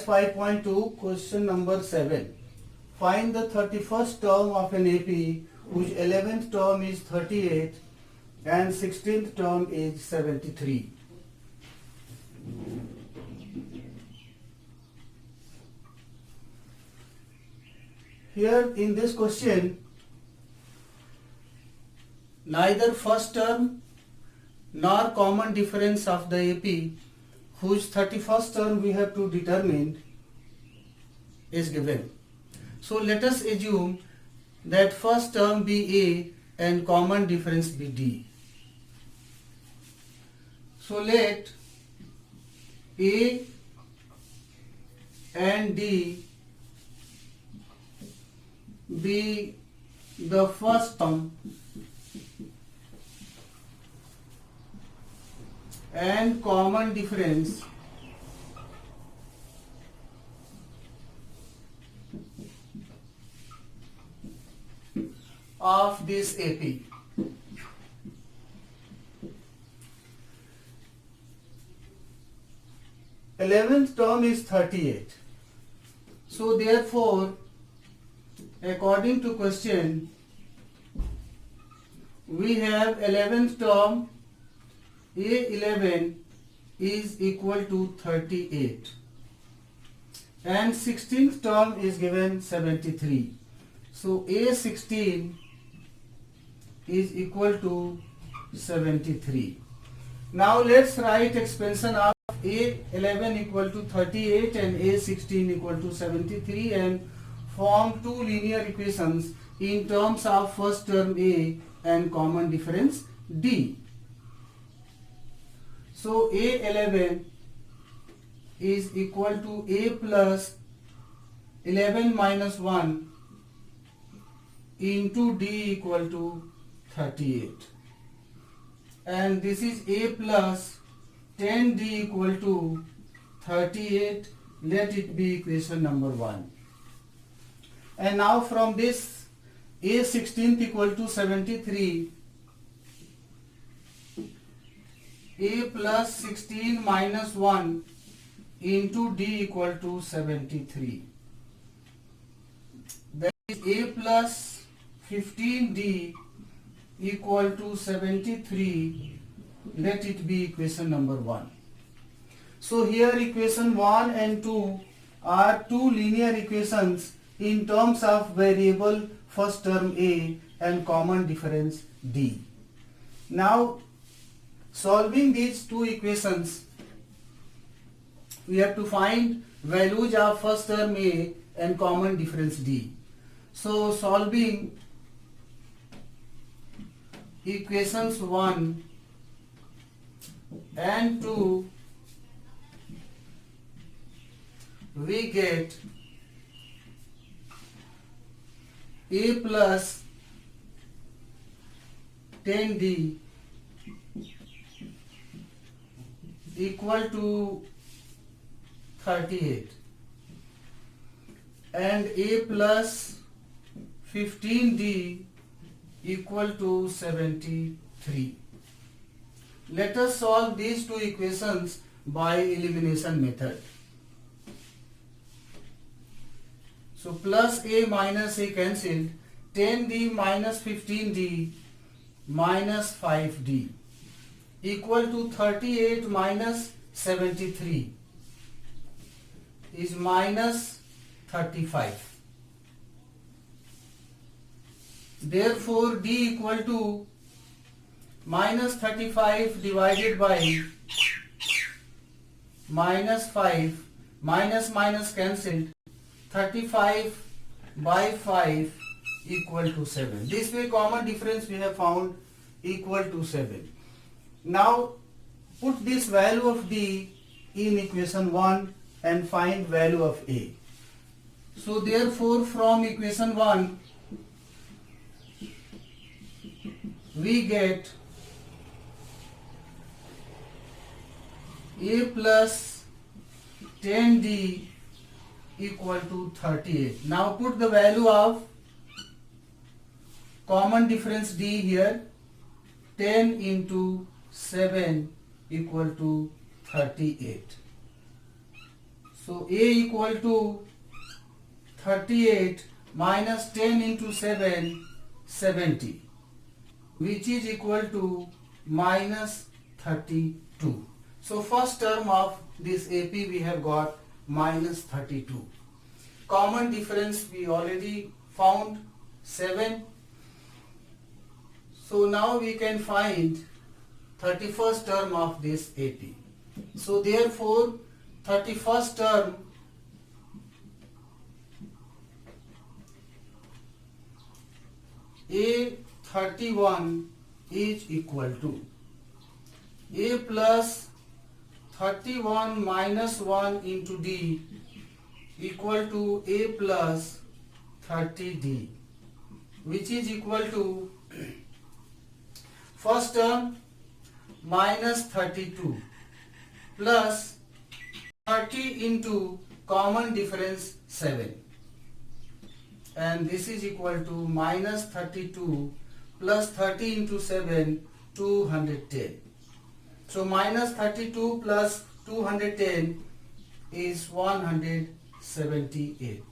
5.2 question number 7. Find the 31st term of an AP whose 11th term is 38 and 16th term is 73. Here in this question, neither first term nor common difference of the AP whose 31st term we have to determine is given. So let us assume that first term be A and common difference be D. So let A and D be the first term and common difference of this AP. Eleventh term is 38. So therefore, according to question, we have 11th term A11 is equal to 38 and 16th term is given 73. So A16 is equal to 73. Now let's write expansion of A11 equal to 38 and A16 equal to 73 and form two linear equations in terms of first term A and common difference D. So A11 is equal to A plus 11 minus 1 into D equal to 38. And this is A plus 10D equal to 38. Let it be equation number 1. And now from this A16 equal to 73, A plus 16 minus 1 into D equal to 73. That is A plus 15D equal to 73. Let it be equation number 1. So here equation 1 and 2 are two linear equations in terms of variable first term A and common difference D. Now solving these two equations, we have to find values of first term A and common difference D. So solving equations 1 and 2, we get A plus 10D equal to 38 and A plus 15D equal to 73. Let us solve these two equations by elimination method. So plus A minus A cancelled, 10D minus 15D minus 5D equal to 38 minus 73 is minus 35. Therefore D equal to minus 35 divided by minus 5, minus minus cancelled, 35 by 5 equal to 7. This way common difference we have found equal to 7. Now put this value of D in equation 1 and find value of A. So therefore from equation 1 we get A plus 10D equal to 38. Now put the value of common difference D here. 10 into 7 equal to 38. So A equal to 38 minus 10 into 7, 70, which is equal to minus 32. So first term of this AP we have got minus 32. Common difference we already found 7. So now we can find 31st term of this AP. So therefore 31st term A31 is equal to A plus 31 minus 1 into D equal to A plus 30D, which is equal to first term minus 32 plus 30 into common difference 7, and this is equal to minus 32 plus 30 into 7, 210. So minus 32 plus 210 is 178.